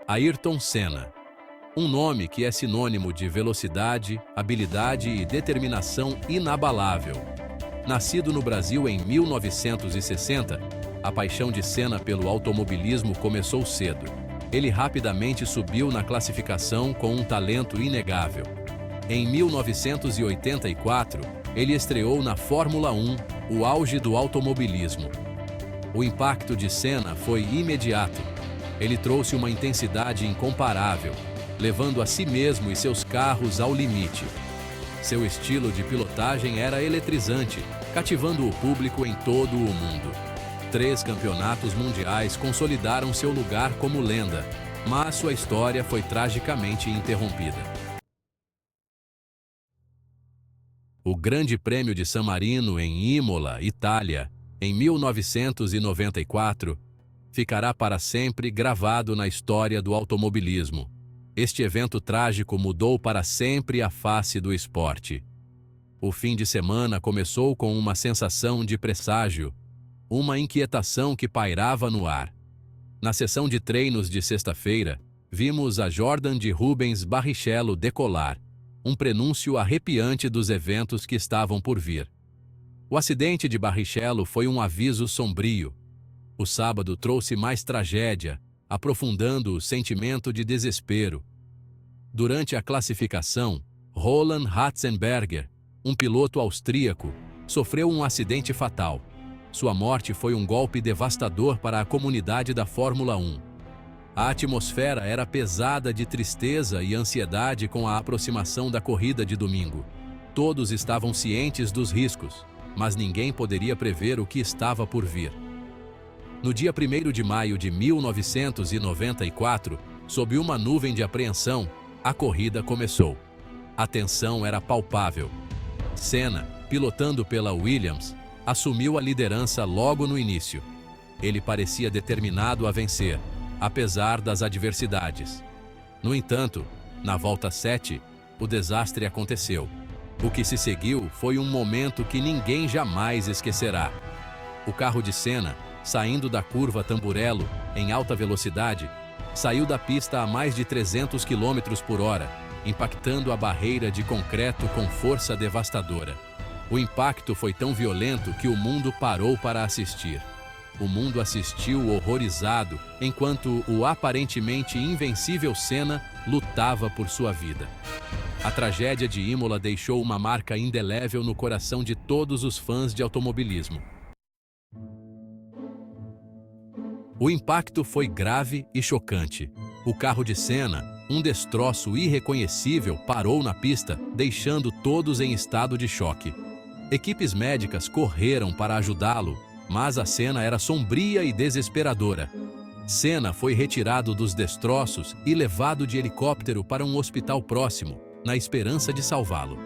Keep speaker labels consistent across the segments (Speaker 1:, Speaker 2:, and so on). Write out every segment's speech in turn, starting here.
Speaker 1: Ayrton Senna. Um nome que é sinônimo de velocidade, habilidade e determinação inabalável. Nascido no Brasil em 1960, a paixão de Senna pelo automobilismo começou cedo. Ele rapidamente subiu na classificação com um talento inegável. Em 1984, ele estreou na Fórmula 1, o auge do automobilismo. O impacto de Senna foi imediato. Ele trouxe uma intensidade incomparável, levando a si mesmo e seus carros ao limite. Seu estilo de pilotagem era eletrizante, cativando o público em todo o mundo. 3 campeonatos mundiais consolidaram seu lugar como lenda, mas sua história foi tragicamente interrompida. O Grande Prêmio de San Marino em Imola, Itália, em 1994, ficará para sempre gravado na história do automobilismo. Este evento trágico mudou para sempre a face do esporte. O fim de semana começou com uma sensação de presságio, uma inquietação que pairava no ar. Na sessão de treinos de sexta-feira, vimos a Jordan de Rubens Barrichello decolar, um prenúncio arrepiante dos eventos que estavam por vir. O acidente de Barrichello foi um aviso sombrio. O sábado trouxe mais tragédia, aprofundando o sentimento de desespero. Durante a classificação, Roland Ratzenberger, um piloto austríaco, sofreu um acidente fatal. Sua morte foi um golpe devastador para a comunidade da Fórmula 1. A atmosfera era pesada de tristeza e ansiedade com a aproximação da corrida de domingo. Todos estavam cientes dos riscos, mas ninguém poderia prever o que estava por vir. No dia 1º de maio de 1994, sob uma nuvem de apreensão, a corrida começou. A tensão era palpável. Senna, pilotando pela Williams, assumiu a liderança logo no início. Ele parecia determinado a vencer, apesar das adversidades. No entanto, na volta 7, o desastre aconteceu. O que se seguiu foi um momento que ninguém jamais esquecerá. O carro de Senna, saindo da curva Tamburello, em alta velocidade, saiu da pista a mais de 300 km por hora, impactando a barreira de concreto com força devastadora. O impacto foi tão violento que o mundo parou para assistir. O mundo assistiu horrorizado, enquanto o aparentemente invencível Senna lutava por sua vida. A tragédia de Imola deixou uma marca indelével no coração de todos os fãs de automobilismo. O impacto foi grave e chocante. O carro de Senna, um destroço irreconhecível, parou na pista, deixando todos em estado de choque. Equipes médicas correram para ajudá-lo, mas a cena era sombria e desesperadora. Senna foi retirado dos destroços e levado de helicóptero para um hospital próximo, na esperança de salvá-lo.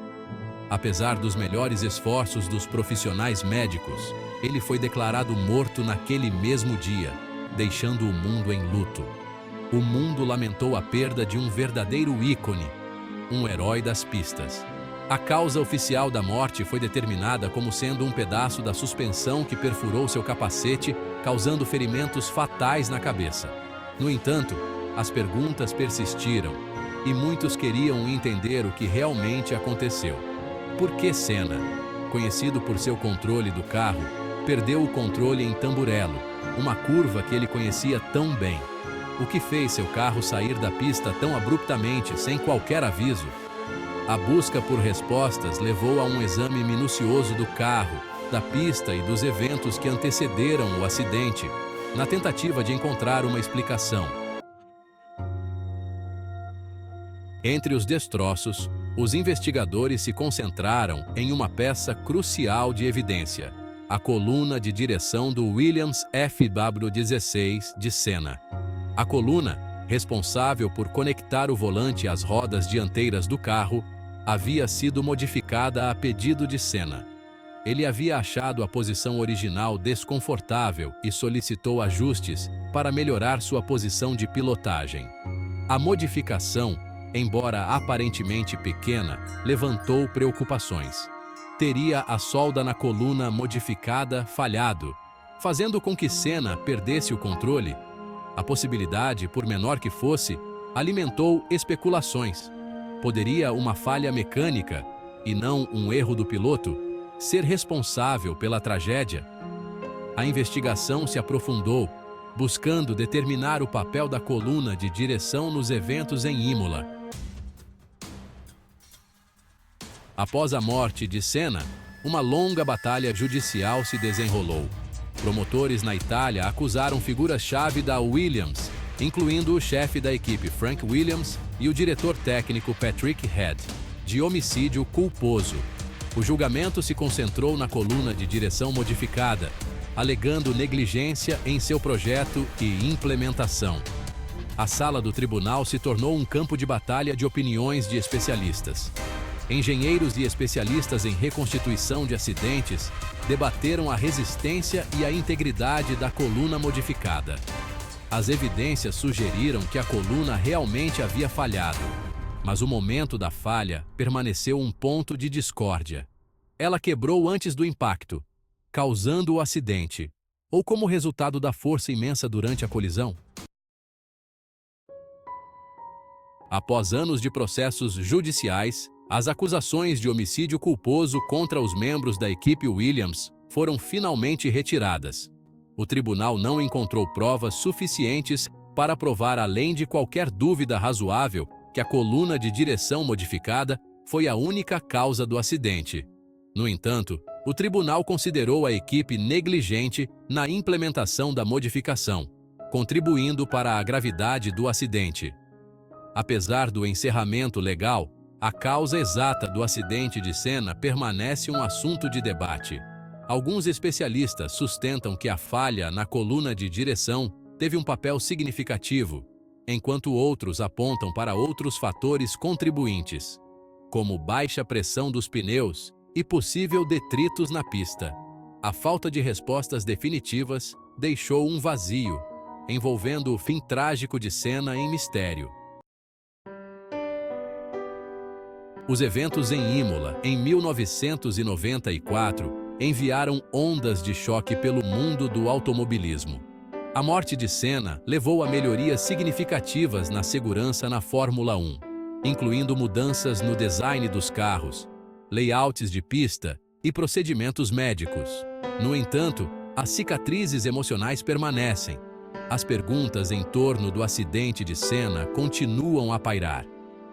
Speaker 1: Apesar dos melhores esforços dos profissionais médicos, ele foi declarado morto naquele mesmo dia, deixando o mundo em luto. O mundo lamentou a perda de um verdadeiro ícone, um herói das pistas. A causa oficial da morte foi determinada como sendo um pedaço da suspensão que perfurou seu capacete, causando ferimentos fatais na cabeça. No entanto, as perguntas persistiram, e muitos queriam entender o que realmente aconteceu. Por que Senna, conhecido por seu controle do carro, perdeu o controle em Tamburello, uma curva que ele conhecia tão bem? O que fez seu carro sair da pista tão abruptamente, sem qualquer aviso? A busca por respostas levou a um exame minucioso do carro, da pista e dos eventos que antecederam o acidente, na tentativa de encontrar uma explicação. Entre os destroços, os investigadores se concentraram em uma peça crucial de evidência: a coluna de direção do Williams FW16 de Senna. A coluna, responsável por conectar o volante às rodas dianteiras do carro, havia sido modificada a pedido de Senna. Ele havia achado a posição original desconfortável e solicitou ajustes para melhorar sua posição de pilotagem. A modificação, embora aparentemente pequena, levantou preocupações. Teria a solda na coluna modificada falhado, fazendo com que Senna perdesse o controle? A possibilidade, por menor que fosse, alimentou especulações. Poderia uma falha mecânica, e não um erro do piloto, ser responsável pela tragédia? A investigação se aprofundou, buscando determinar o papel da coluna de direção nos eventos em Imola. Após a morte de Senna, uma longa batalha judicial se desenrolou. Promotores na Itália acusaram figuras-chave da Williams, incluindo o chefe da equipe Frank Williams e o diretor técnico Patrick Head, de homicídio culposo. O julgamento se concentrou na coluna de direção modificada, alegando negligência em seu projeto e implementação. A sala do tribunal se tornou um campo de batalha de opiniões de especialistas. Engenheiros e especialistas em reconstituição de acidentes debateram a resistência e a integridade da coluna modificada. As evidências sugeriram que a coluna realmente havia falhado, mas o momento da falha permaneceu um ponto de discórdia. Ela quebrou antes do impacto, causando o acidente, ou como resultado da força imensa durante a colisão? Após anos de processos judiciais, as acusações de homicídio culposo contra os membros da equipe Williams foram finalmente retiradas. O tribunal não encontrou provas suficientes para provar, além de qualquer dúvida razoável, que a coluna de direção modificada foi a única causa do acidente. No entanto, o tribunal considerou a equipe negligente na implementação da modificação, contribuindo para a gravidade do acidente. Apesar do encerramento legal, a causa exata do acidente de Senna permanece um assunto de debate. Alguns especialistas sustentam que a falha na coluna de direção teve um papel significativo, enquanto outros apontam para outros fatores contribuintes, como baixa pressão dos pneus e possível detritos na pista. A falta de respostas definitivas deixou um vazio, envolvendo o fim trágico de Senna em mistério. Os eventos em Imola, em 1994, enviaram ondas de choque pelo mundo do automobilismo. A morte de Senna levou a melhorias significativas na segurança na Fórmula 1, incluindo mudanças no design dos carros, layouts de pista e procedimentos médicos. No entanto, as cicatrizes emocionais permanecem. As perguntas em torno do acidente de Senna continuam a pairar.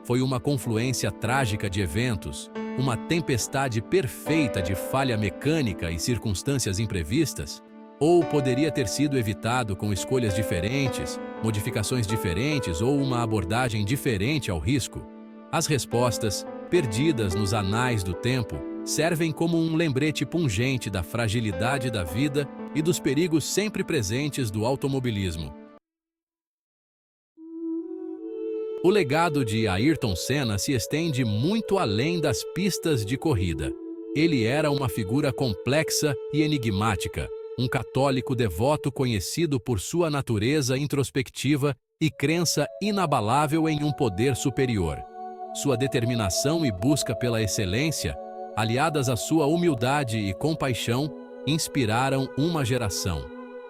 Speaker 1: Foi uma confluência trágica de eventos, uma tempestade perfeita de falha mecânica e circunstâncias imprevistas? Ou poderia ter sido evitado com escolhas diferentes, modificações diferentes ou uma abordagem diferente ao risco? As respostas, perdidas nos anais do tempo, servem como um lembrete pungente da fragilidade da vida e dos perigos sempre presentes do automobilismo. O legado de Ayrton Senna se estende muito além das pistas de corrida. Ele era uma figura complexa e enigmática, um católico devoto conhecido por sua natureza introspectiva e crença inabalável em um poder superior. Sua determinação e busca pela excelência, aliadas à sua humildade e compaixão, inspiraram uma geração.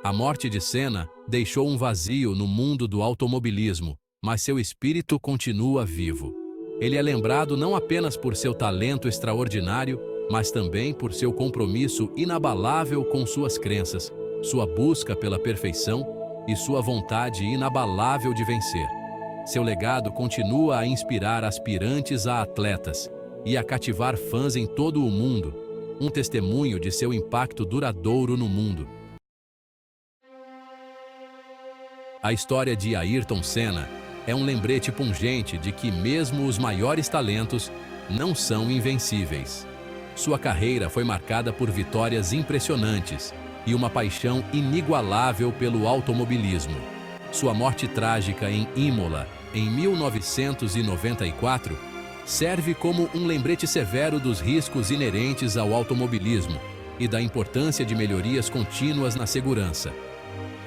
Speaker 1: A morte de Senna deixou um vazio no mundo do automobilismo, mas seu espírito continua vivo. Ele é lembrado não apenas por seu talento extraordinário, mas também por seu compromisso inabalável com suas crenças, sua busca pela perfeição e sua vontade inabalável de vencer. Seu legado continua a inspirar aspirantes a atletas e a cativar fãs em todo o mundo, um testemunho de seu impacto duradouro no mundo. A história de Ayrton Senna é um lembrete pungente de que mesmo os maiores talentos não são invencíveis. Sua carreira foi marcada por vitórias impressionantes e uma paixão inigualável pelo automobilismo. Sua morte trágica em Imola, em 1994, serve como um lembrete severo dos riscos inerentes ao automobilismo e da importância de melhorias contínuas na segurança.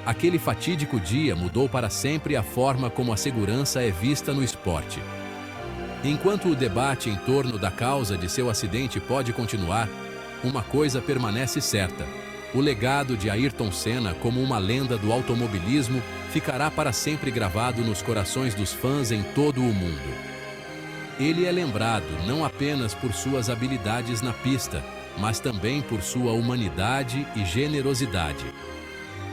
Speaker 1: Aquele fatídico dia mudou para sempre a forma como a segurança é vista no esporte. Enquanto o debate em torno da causa de seu acidente pode continuar, uma coisa permanece certa: O legado de Ayrton Senna como uma lenda do automobilismo ficará para sempre gravado nos corações dos fãs em todo o mundo. Ele é lembrado não apenas por suas habilidades na pista, mas também por sua humanidade e generosidade.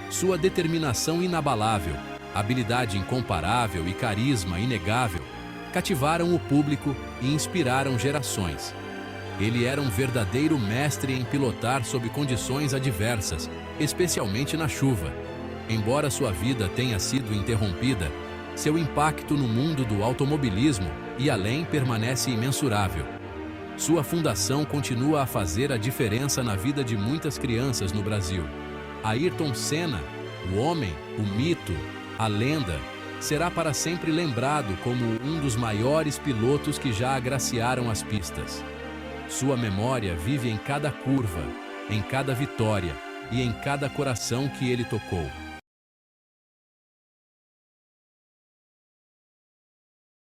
Speaker 1: Sua determinação inabalável, habilidade incomparável e carisma inegável cativaram o público e inspiraram gerações. Ele era um verdadeiro mestre em pilotar sob condições adversas, especialmente na chuva. Embora sua vida tenha sido interrompida, seu impacto no mundo do automobilismo e além permanece imensurável. Sua fundação continua a fazer a diferença na vida de muitas crianças no Brasil. Ayrton Senna, o homem, o mito, a lenda, será para sempre lembrado como um dos maiores pilotos que já agraciaram as pistas. Sua memória vive em cada curva, em cada vitória e em cada coração que ele tocou.